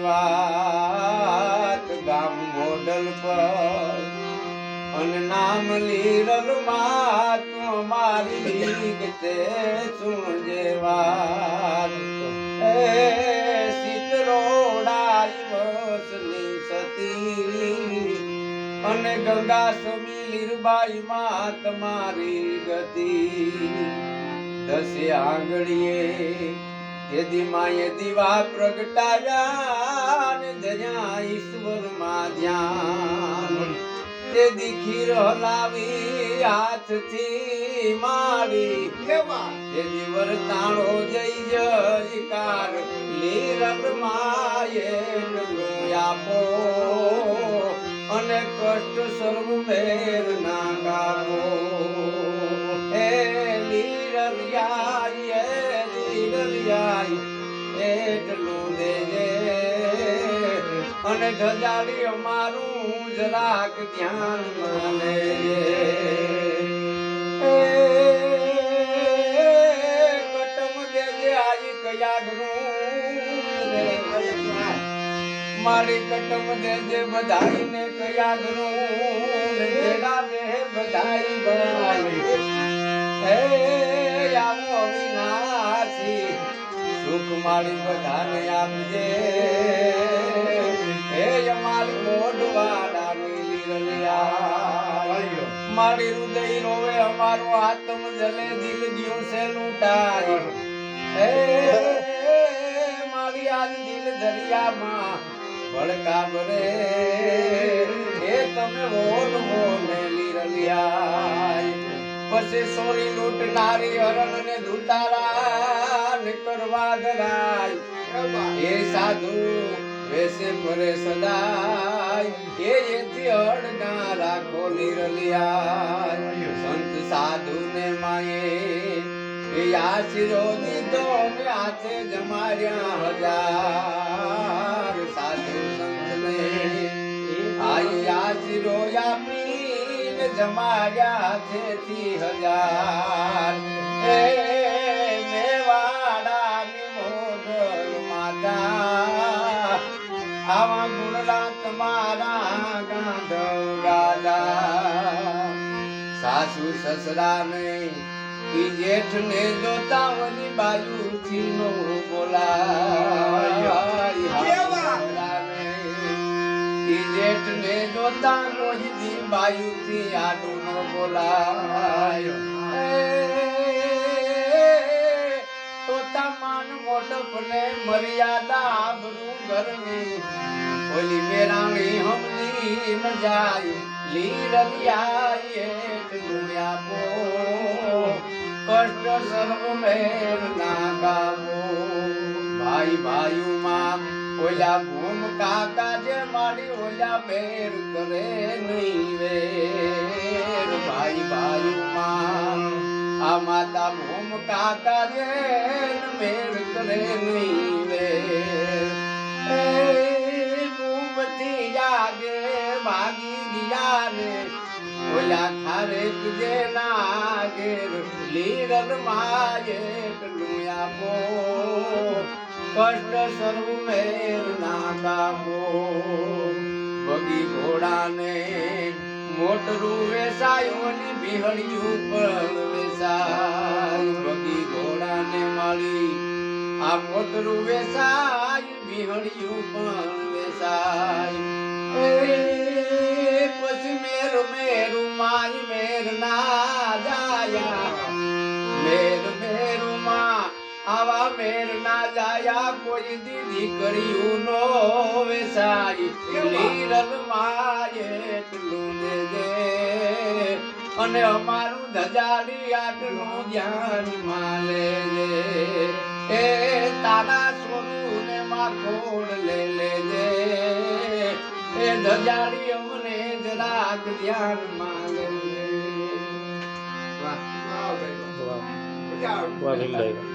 વાત ગામ મોડલ પર અને નામ લીરલ માં તું અમારી લીગતે સુણજે વાત શીતરોડાઈ વસની સતી અને ગંગા સમી લીરબાઈ માં તમારી ગતિ દસે આંગળીએ તેદી માએ દીવા પ્રગટાવ્યા ને દયા ઈશ્વર માં ધ્યાન તેદી ખીર હલાવી હાથથી મારી તેદી વરતાણો જય જયકાર લીરલ માએ આપો અને કષ્ટ સર્વ મેર ના ગાવો હે લીરલિયાઈ એટલું દેજે અને ધજાડી અમારું જરાક ધ્યાન માને કટમ દેજે આઈ કયાગનું મારી કટમ દેજે બધાઈને કયાગનું બેડા બે બધાઈ ભાઈ હે આવો અવિનાશી સુખ મારી બધાને આપજે હે અમારી મોઢવાડાની લીરલિયા મારી હૃદય રોવે અમારો આત્મ જલે દિલ ગયો છે લૂંટાય હે મારી આજ દિલ દરિયામાં ભડકા ભરે હે તમે બોલ બોલે લીરલિયા પછી સોરી લૂંટનારી હરણ ને ધૂતારા ને કરવા ધરાય એ સાધુ વેસે ફરે સદાય એથી અડગા રાખો લીરલિયા સંત સાધુ ને માયે એ આશીરો દીધો ને હાથે જમાડ્યા હજાર સાધુ સંત ને આઈ આશીરો આપી જમાડ્યા હાથેથી હજાર એ મેવાડાની મોગલ માતા આવા ગુણલા તમારા ગાંધવ રાજા સાસુ સસરા ને ઈ જેઠ ને જોતા વની બાજુ થી નો બોલાય જેઠ ને જોતા મોહિતી બાયુ થી આડું નો બોલાય તો તમાન મોટપ ને મર્યાદા આબરૂ ઘરની ઓલી મેરાણી હમજી ન જાય લીરલિયા એટલું આપો કષ્ટ સર્વ મેર ના ગાવો ભાઈ ભાઈઓ માં ઓલા ભૂમ કાકા જે મારી ઓલા બેર કરે નહીં વેર ભાઈ ભાઈ માં આ માતા ભૂમ કાકા જે મેર કરે નહીં વેર ભૂમથી જાગે ભાગી ગયા ને ઓલા ખારેક જે નાગેર લીરલ માએ એટલું આપો કષ્ટ સર્વ મેર ના ગાવો બગી ઘોડાને મોટરું વેસાયું ને બિહળિયું પણ વેસાય બગી ઘોડાને માળી આ મોટરું વેસાય બિહળિયું પણ વેસાય પછી મેર મેરું માય મેર ના જાયા મેર મેરું માં આવા મેર ના જાયા કોઈ દીદી કર્યું નો વેસાય લીરલ માએ એટલું દેજે અને અમારું ધજાડી આટલું ધ્યાન માં લેજે એ તારા સોનું ને માખોડ લે લેજે એ ધજાડી અમને જરાક ધ્યાન માં લેજે વાહ વાહ વાહ વાહ